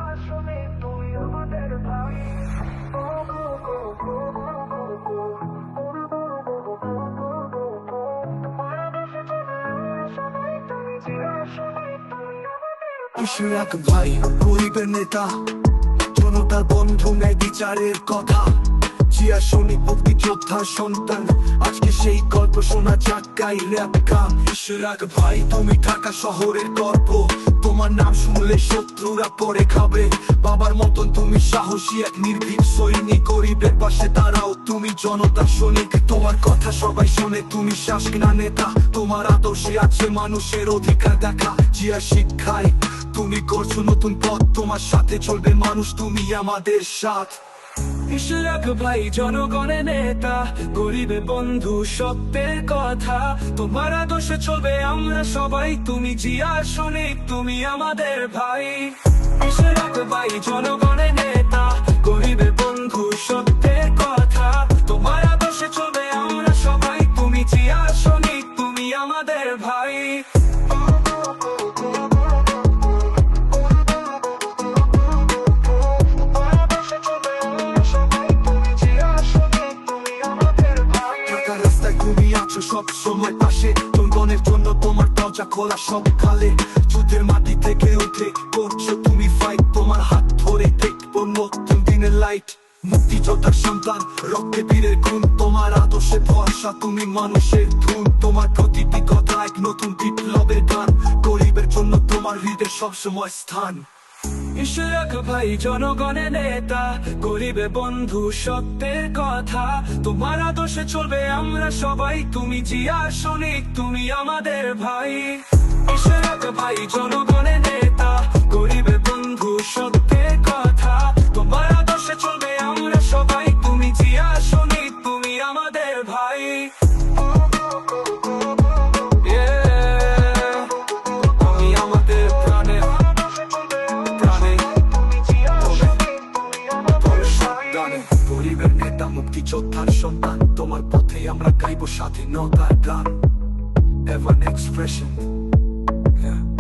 আসলে তুমি আমাদের ভাই। ইশরাক ভাই গরিবের নেতা, জনতার বন্ধু, ন্যায় বিচারের কথা। জিয়া সৈনিক মুক্তিযোদ্ধার সন্তান, আজকে সেই গল্প শোনা যাক, গাই র‍্যাপ গান। ইশরাক ভাই তুমি ঢাকা শহরের গর্ব, তোমার নাম শুনলে শত্রুরা পরে খাবে। বাবার মতন তুমি সাহসী এক নির্ভীক সৈনিক, গরিবের পাশে দাঁড়াও তুমি জনতার সৈনিক। তোমার কথা সবাই শোনে, তুমি শাসনা নেতা, তোমার আদর্শে আছে মানুষের অধিকার দেখা। জিয়া শিক্ষায় তুমি করছো নতুন পথ, তোমার সাথে চলবে মানুষ, তুমি আমাদের সাথ। ইশরাক ভাই জনগণের নেতা, গরিবের বন্ধু, সত্যের কথা। তোমার আদর্শে চলবে আমরা সবাই, তুমি জিয়া সৈনিক, তুমি আমাদের ভাই। ইশরাক ভাই জনগণের নেতা, গরিবের বন্ধু, সত্যের কথা। তোমার আদর্শে চলবে আমরা সবাই, তুমি জিয়া সৈনিক, তুমি আমাদের ভাই। সব সময় পাশে জনগণের জন্য, তোমার দরজা খোলা সব খালে। যুদ্ধের মাটি থেকে উঠে করছো তুমি ফাইট, তোমার হাত ধরে দেখবো নতুন দিনের লাইট। মুক্তিযোদ্ধার সন্তান, রক্তে বীরের গুণ, তোমার আদর্শে ভরসা, তুমি মানুষের ধুন। তোমার প্রতিটি কথা এক নতুন বিপ্লবের গান, গরিবের জন্য তোমার হৃদয়ে সবসময় স্থান। ইশরাক ভাই জনগণের নেতা, গরিবের বন্ধু, সত্যের কথা। তোমার আদর্শে চলবে আমরা সবাই, তুমি জিয়া সৈনিক, তুমি আমাদের ভাই। ইশরাক ভাই জনগণের নেতা, গরিবের বন্ধু, সত্যের কথা। তোমার আদর্শে চলবে আমরা সবাই, তুমি জিয়া সৈনিক, তুমি আমাদের ভাই। গরিবের নেতা, মুক্তিযোদ্ধার সন্তান, তোমার পথে আমরা গাইব স্বাধীনতার গান। Evan expression, yeah.